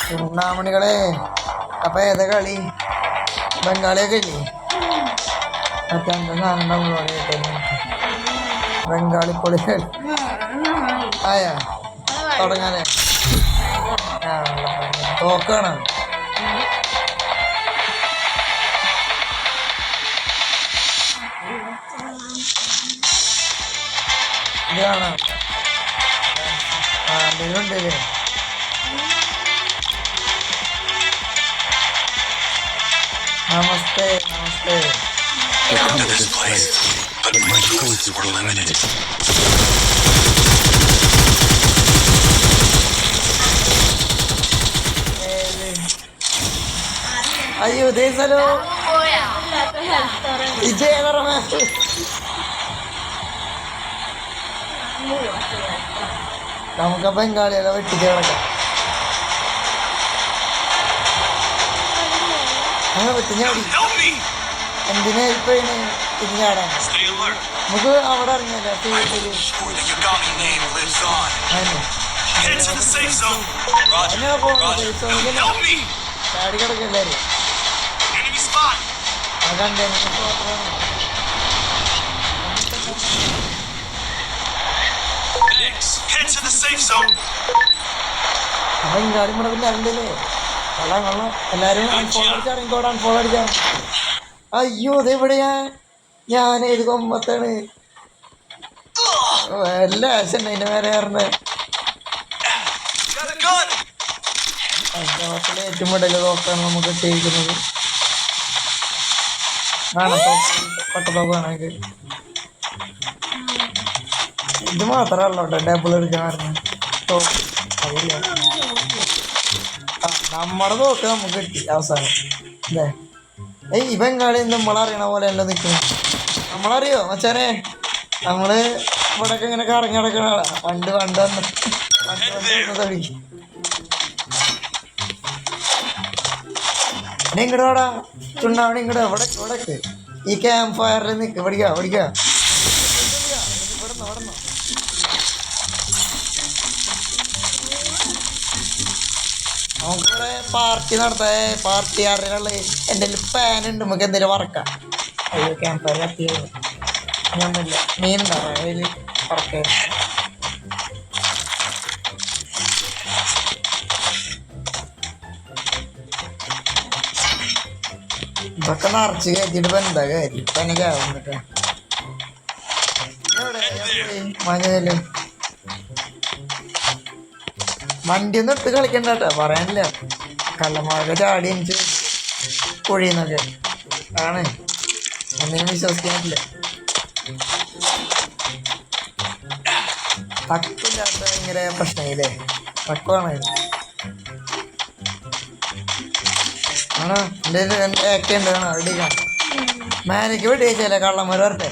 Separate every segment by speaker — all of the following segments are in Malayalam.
Speaker 1: ചുണ്ണാമണികളെ. അപ്പൊ ഏതാ കളി? ബംഗാളിയൊക്കെ ഇല്ലേ? മറ്റേ ബംഗാളി പൊളി ആയാ തുടങ്ങാനേ തോക്കാണ്. ഇത് കാണാം. എന്തെങ്കിലും നമസ്തേ നമസ്തേ. അയ്യോ ഇതേ സ്ഥലോ ഇജേതറമേ. നമുക്ക് ബംഗാളികളെ വെട്ടിച്ച് കിടക്കാം. അങ്ങനെ വെട്ടിഞ്ഞാടി എന്തിനാ ഇപ്പൊ തിരിഞ്ഞാടാൻ? നമുക്ക് അവിടെ ഇറങ്ങിയല്ലോ ചാടി കിടക്കല്ലാരും. അതണ്ടേ ബംഗാളി ഇവിടെ പിന്നെ അറിയില്ലേ? കൊള്ളാം കൊള്ളാം. എല്ലാരും അൺഫോളോ അടിച്ചാ. അയ്യോ അതെവിടെയാ? ഞാൻ ഏത് കൊമ്പത്താണ്? എല്ലാ ആശം അതിന്റെ മേലെ കയറുന്നത്. ഏറ്റവും കൂടുതൽ തോക്കാണ് നമുക്ക് ചെയ്യിക്കുന്നത്. പട്ടത്തോക്കാണെങ്കിൽ ഇത് മാത്രമല്ല കേട്ടോ ഡബിൾ എടുക്കാൻ. അറിയില്ല. നമ്മുടെ തോക്ക് നമുക്ക് കിട്ടി അവസാനം അല്ലേ? ഈ ബംഗാളി നമ്മളറിയണ പോലെ അല്ല നിൽക്കുന്നു. നമ്മളറിയോ മച്ചാനെ? നമ്മള് ഇവിടെയൊക്കെ ഇങ്ങനെ കറങ്ങി നടക്കണ പണ്ട് വന്ന് തൊഴിക്കും. ഇങ്ങോട്ട് വേടാ ചുണ്ണാവണി ഇങ്ങോട്ട് ഇവിടേക്ക് ഈ ക്യാമ്പ് ഫയറിൽ നിൽക്ക്. പഠിക്കാ ഇവിടുന്ന് നമുക്കിവിടെ പാർട്ടി നടത്താ. പാർട്ടി ആരുടെ എൻ്റെ പാനുണ്ട്. നമുക്ക് എന്തെങ്കിലും വറക്കാം. അയ്യോ ക്യാമ്പ് ഫയർ കത്തിയത് ഒന്നുമില്ല. മീനുണ്ടാവും അതിൽ വറക്ക. ഇതൊക്കെ നിറച്ച് കയറ്റിട്ട് ഇപ്പൊ എന്താ കാര്യം? ഇപ്പൊ എനിക്ക് ആവുന്നിട്ട് മഞ്ഞല്ലോ. വണ്ടിയൊന്നും ഇട്ട് കളിക്കണ്ട കേട്ടോ. പറയാനില്ല. കള്ളന്മാരൊക്കെ ചാടി എനിക്ക് കുഴിയുന്നൊക്കെ ആണ്. ഒന്നിനും വിശ്വസിക്കാൻ പറ്റില്ല. തക്കില്ലാത്ത ഭയങ്കര പ്രശ്നമില്ലേ? തക്കുവാണ് ആണോ? എൻ്റെ ഒക്കെ ഉണ്ട് വേണോ? അടിക്കാം. മാനയ്ക്ക് വെട്ടി വെച്ചല്ലേ കള്ളന്മാർ വരട്ടെ.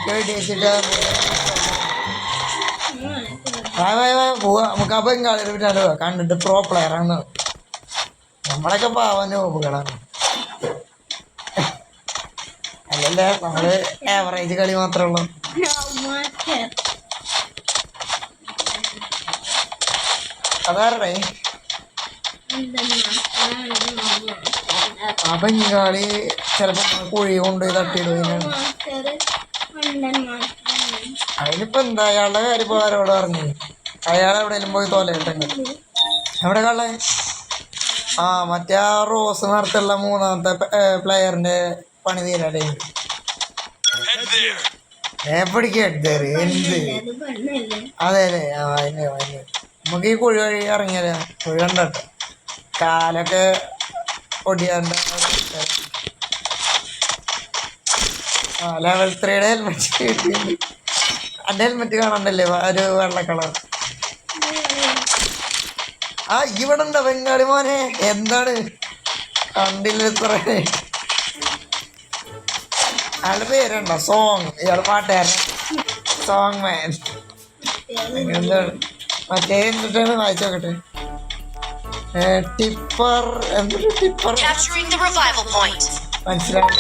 Speaker 1: വെടി വെച്ചിട്ട് പോവാ. നമുക്ക് ആ ബംഗാളിയുടെ വീട്ടാണ് കണ്ടിട്ട് പ്രോ പ്ലെയർ ആണ്. നമ്മളൊക്കെ പാവാൻ നോക്കുകളാണ് അല്ലല്ലേ? നമ്മള് ആവറേജ് കളി മാത്രമേ ഉള്ളൂ. അതാരടേ ആ ബംഗാളി ചിലപ്പോ കുഴി കൊണ്ടുപോയി തട്ടിയിടുകയാണ്. അതിനിപ്പോ എന്താ? അയാളുടെ കാര്യം ഇപ്പോൾ ആരോട് പറഞ്ഞു? അയാൾ എവിടെയെങ്കിലും പോയി തോലയിട്ടുണ്ട്. എവിടെ കള്ളേ? ആ മറ്റേ ആ റോസ് നിറത്തുള്ള മൂന്നാമത്തെ പ്ലെയറിന്റെ പണി തീരാടേ. പിടിക്കട്ടെ എന്ത്? അതെ അല്ലേ? നമുക്ക് ഈ കുഴി വഴി ഇറങ്ങിയാലേ? കുഴി കണ്ടോ? കാലൊക്കെ ഒടിയാണ്ട്. ലെവൽ 3യുടെ ഹെൽമെറ്റ് കിട്ടിയിട്ടുണ്ട്. എൻ്റെ ഹെൽമെറ്റ് കാണണ്ടല്ലേ? ഒരു വെള്ള കളർ. ആ ഇവിടെ ഉണ്ടോ ബംഗാളി മോനെ? എന്താണ് കണ്ടില്ല? ഇത്ര അയാളുടെ പേരുണ്ടോ? സോങ്. ഇയാൾ പാട്ടുകാരൻ സോങ് മാൻ. എന്താണ് മറ്റേ എന്നിട്ടാണ് വായിച്ചു നോക്കട്ടെ. ടിപ്പർ എന്തൊരു ടിപ്പർ മനസ്സിലായി.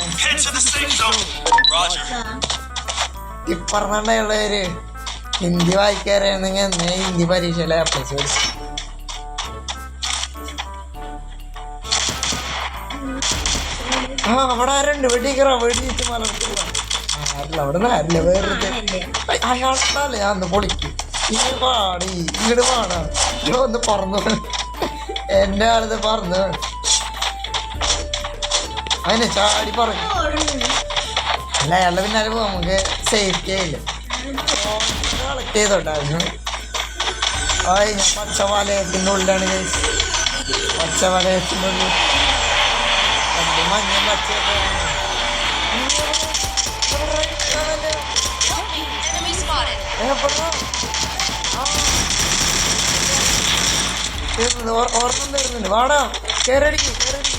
Speaker 1: ടിപ്പറിനുള്ള പേര് ഹിന്ദി വായിക്കാറിയാണെങ്കിൽ എന്നേ ഹിന്ദി പരീക്ഷയിലെ അപ്ലൈസ് പഠിച്ചു. ആ അവിടെ ആരുണ്ട്? വെടിക്കറ വെടിയിട്ട് മലർത്തുക. ആരില്ല അവിടെ നിന്ന് ആരില്ല. വേറെ അയാളല്ലേ ഞാൻ ഒന്ന് പൊളിക്ക്. ഇങ്ങോട്ട് പാടി ഇങ്ങോട്ട് പാടാ. ഒന്ന് പറന്നു എൻ്റെ ആളിത് പറന്നു അതിനെ ചാടി പറഞ്ഞു. അല്ല അയാളുടെ പിന്നാലെ പോകും. നമുക്ക് സേഫ്റ്റി ആയില്ല. കളക്ട് ചെയ്തോട്ടായിരുന്നു. ആയി ഞാൻ പച്ച വലയത്തിൻ്റെ ഉള്ളിലാണ്. പച്ച വലയത്തിൻ്റെ ഉള്ളിൽ മഞ്ഞ പച്ചയൊക്കെ ഓർമ്മ തരുന്നുണ്ട്. വാടാ കേരടിക്ക് കേരടിക്ക്.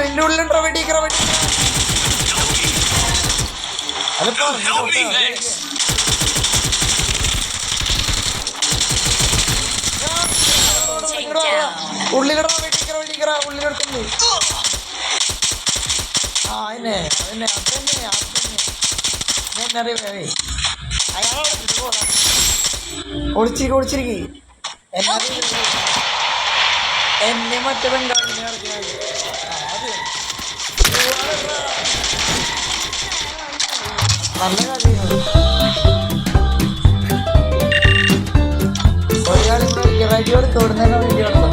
Speaker 1: ഇതിനുള്ളിലുണ്ടോ? വെടിക്കറ വെടി. അതിപ്പോ ഉള്ളിലിട വെടിക്കറ വെടിക്കറ ഉള്ളിലെടുക്കുന്നു. ആ അതന്നെ അതന്നെ അതന്നെ അതന്നെ എന്നെ അറിയാമേ. അയാളെ ഒളിച്ചിരിക്കും ഒളിച്ചിരിക്കും. എന്നെ മറ്റേ ബംഗാളിനെ ഇറക്കിയാൽ നല്ല കാര്യമാണ്. ഒരു കാര്യം റെഡി എടുക്കും. ഇവിടെ തന്നെ റെഡി എടുക്കും.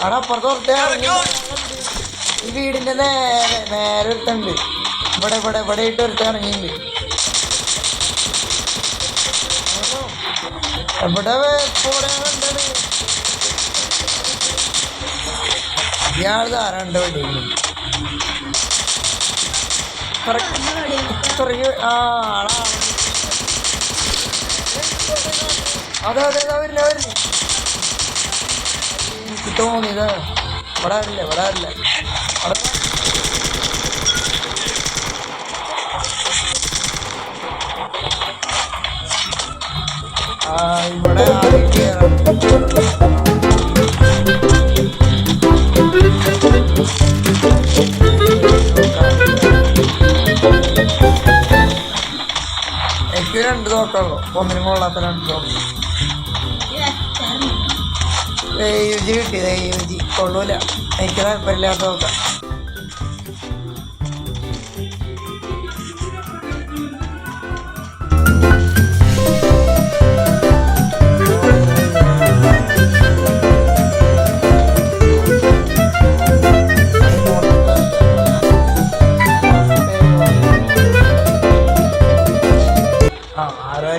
Speaker 1: അവിടെ അപ്പുറത്ത് ഈ വീടിന്റെ നേരെ നേരെ ഒരുത്തുണ്ട്. ഇവിടെ ഇവിടെ ഇവിടെ ഇട്ട് ഒരുത്ത ഇറങ്ങിയിട്ടുണ്ട്. എവിടെ എന്താണ് ഇയാൾ ധാരാണ്ട് വേണ്ടി ആളാണ്. അതെ അതെ വരില്ല വരില്ല. എനിക്ക് തോന്നിയത് ഇവിടെ വരില്ല ഇവിടെ വരില്ല. ഇവിടെ എനിക്ക് 2 തോക്കുള്ളൂ. ഒന്നിനും കൊള്ളാത്ത 2 തോക്ക്. യുജി കിട്ടിയത് യുജി കൊള്ളൂല. എനിക്ക് താല്പര്യമില്ലാത്ത നോക്കാം.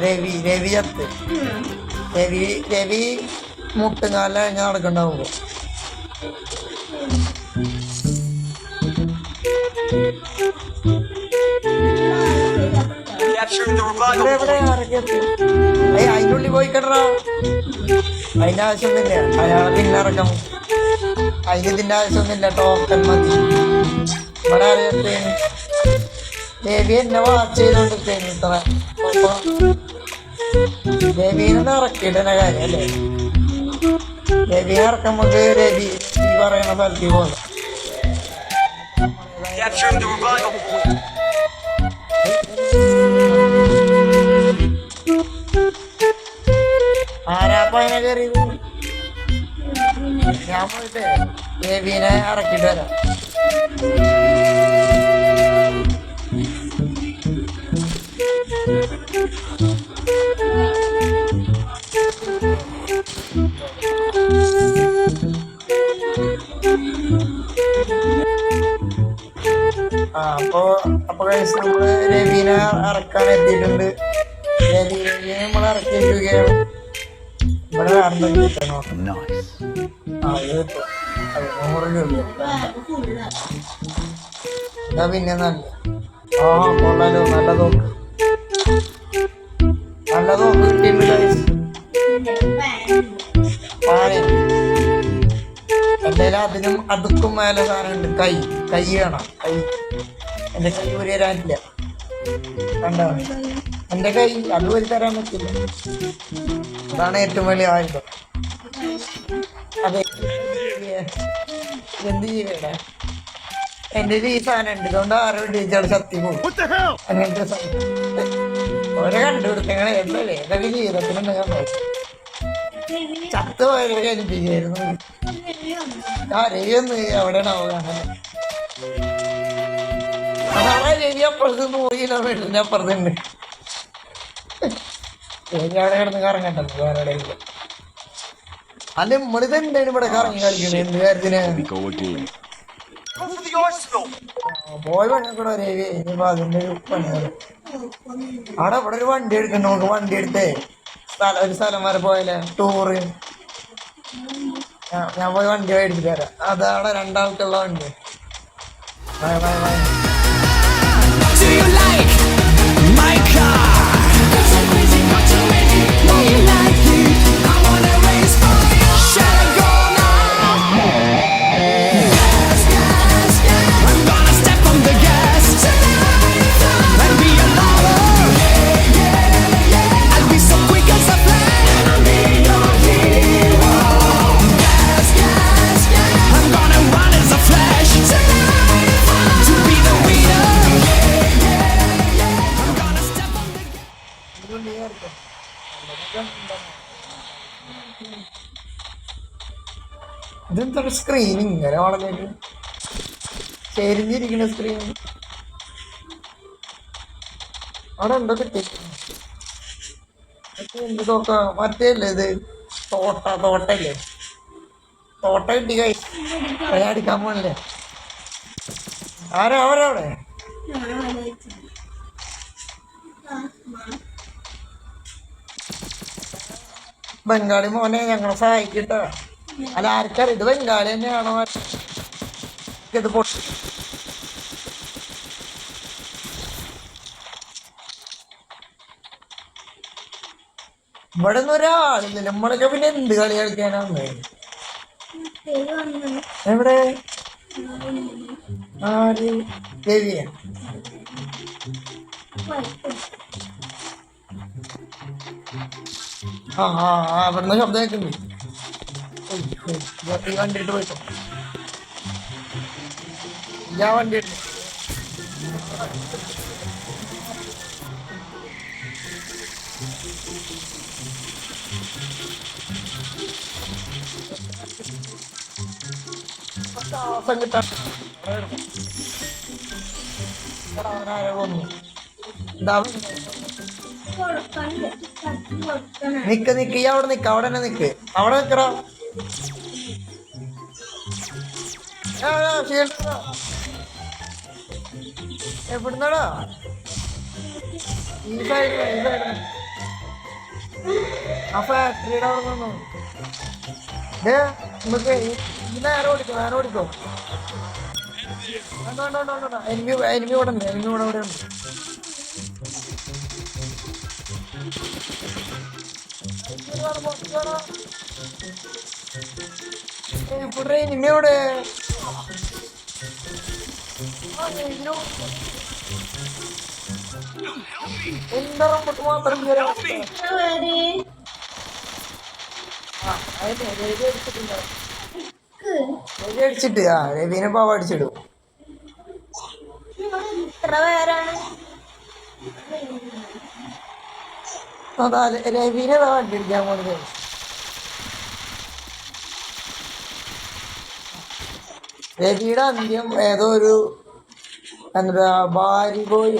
Speaker 1: രവി രവി ചത്ത്. രവി മുട്ടുകാല കഴിഞ്ഞ് നടക്കണ്ടാവുമ്പോ അതിനുള്ളിൽ പോയി കെട്ടറ. അതിന്റെ ആവശ്യമൊന്നുമില്ല. അയാളെ പിന്നെ ഇറക്കാം. അതിന് ഇതിന്റെ ആവശ്യമൊന്നുമില്ല. ടോക്കൺ മതി. ഇവിടെ അറിയത്തേ ദേവി എന്നെ വാച്ച് ചെയ്തോണ്ടിരിക്കുന്നു. ഇത്ര രവിനെ ഇറക്കിയിട്ടെ കാര്യം അല്ലേ? രവിനെ ഇറക്കുമ്പോ രവി ഈ പറയുന്ന സ്ഥലത്തിൽ പോകുന്നു. ആരാപ്പ അതിനെ കയറിയത്? ഞാൻ പോയിട്ട് രവിനെ ഇറക്കിയിട്ട് വരാം. ആ അപ്പൊ കഴിച്ച് നമ്മള് രവീനെ ഇറക്കാൻ എത്തിയിട്ടുണ്ട്. രവീനെ നമ്മൾ ഇറക്കി വയ്ക്കുകയാണ്. ഇവിടെ വേറെന്തെങ്കിലും കിട്ടണോ? ആ ഇത് കിട്ടും. അത് 100 രൂപ. ഇതാ പിന്നെ നല്ല കൊള്ളാലോ. നല്ല തോക്ക് കിട്ടിയിട്ടുണ്ട് കഴിച്ച്. എന്തായാലും അതിനും അതുക്കും മേലെ സാധനമുണ്ട്. കൈ വേണം. എന്റെ കൈ ഊരി തരാനില്ല. കണ്ടോ എന്റെ കൈ അത് ഊരി തരാൻ പറ്റില്ല. അതാണ് ഏറ്റവും വലിയ ആയുധം. അതെ എന്ത് ചെയ്യണേ? എന്റെ ഈ സാധനം ഉണ്ട്. ഇതുകൊണ്ട് ആരോ ടീച്ചർ ശക്തി പോകും. അങ്ങനത്തെ ഓരോ കണ്ടുപിടുത്തങ്ങളെ എന്തല്ലേ ഏതൊക്കെ ജീവിതത്തിലുണ്ടെങ്കിൽ ചത്ത് പോയവരെ ഏൽപ്പിക്കായിരുന്നു. ആ രവിയൊന്ന് എവിടെയാണാവോ കാണാൻ? അതാണ് രവി അപ്പുറത്ത് 100 കിലോമീറ്ററിന്റെ അപ്പുറത്തുണ്ട്. രവി അവിടെ കിടന്ന് കറങ്ങണ്ടല്ലോ വേറെ. അല്ല നമ്മളിത് എന്താണ് ഇവിടെ കറങ്ങി കളിക്കണേ? എന്ത് കാര്യത്തിന് പോയി പണിക്കൂടെ രവി? ഇനിയിപ്പോ അതിന്റെ ഒരു പണിയാണ്. അവിടെ ഇവിടെ ഒരു വണ്ടി എടുക്കണ്ട. നമുക്ക് വണ്ടി എടുത്തേ ഒരു സ്ഥലം വരെ പോയാലേ ടൂറ്. ഞാൻ പോയി വണ്ടി മേടിച്ചിട്ട് തരാം. അതാണ് 2 ആൾക്കുള്ള വണ്ടി. Bye bye bye. ഇതെന്താണ് സ്ക്രീനിങ് ഇങ്ങനെ വളഞ്ഞേക്ക് ചെരിഞ്ഞിരിക്കുന്ന സ്ക്രീൻ? അവിടെ എന്തോ കിട്ടി. എന്ത് തോക്ക മറ്റേ അല്ലേ ഇത്? തോട്ടല്ലേ? തോട്ട കിട്ടി കൈ അടിക്കാൻ പോണല്ലേ? അവരവിടെ ബംഗാളി മോനെ ഞങ്ങളെ സഹായിക്കട്ട. അല്ല ആർക്കറിയാം ഇത് ബംഗാളി തന്നെയാണോ? ഇത് ഇവിടെ ഒന്നും ഒരാളില്ല. നമ്മളൊക്കെ പിന്നെ എന്ത് കളി കളിക്കാനാണ്? എവിടെ ആര്? രവിയ? അവിടുന്ന് ശബ്ദം കേൾക്കുന്നുണ്ട്. ഈ വണ്ടി ഇട്ട് പോയിട്ടോ. ഞാൻ വണ്ടി ഇട്ടു. ശ്വാസം കിട്ടാൻ നിക്ക് ഈ അവിടെ നിക്ക്. അവിടെ തന്നെ നിക്ക്. അവിടെ നിക്കടാ. എവിടുന്നാടാ? ഈ സൈഡ് ആ ഫാക്ടറിയുടെ അവിടെ നിന്നു. നമുക്ക് നേരെ ഓടിക്കോ. എനിമി ഇവിടെ ഉണ്ട്. ഇവിടെ ഉണ്ട്. ഇവിടെ എനിമി ഇവിടെ. എന്താ നമുക്ക് മാത്രം അടിച്ചിട്ട് രവീനെ പാവ അടിച്ചിടും. അതാ രവീനെ വണ്ടി അടിക്കാൻ പോകുന്നത്. രവിയുടെ അന്ത്യം ഏതോ ഒരു എന്താ ബിഹാരി പോയി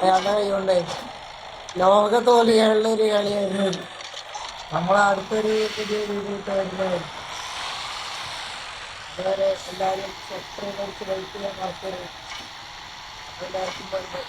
Speaker 1: അയാളുടെ കൈ കൊണ്ടായിരുന്നു. ലോക തോൽവികളുടെ ഒരു കളിയായിരുന്നു. നമ്മളെ അടുത്തൊരു പുതിയ രീതിയിലായിരുന്നു. അതുവരെ എല്ലാവരും സബ്സ്ക്രൈബ് അടിച്ച് ലൈക്ക് ചെയ്യാൻ മറക്കരുത്. എല്ലാവർക്കും ബൈ ബൈ.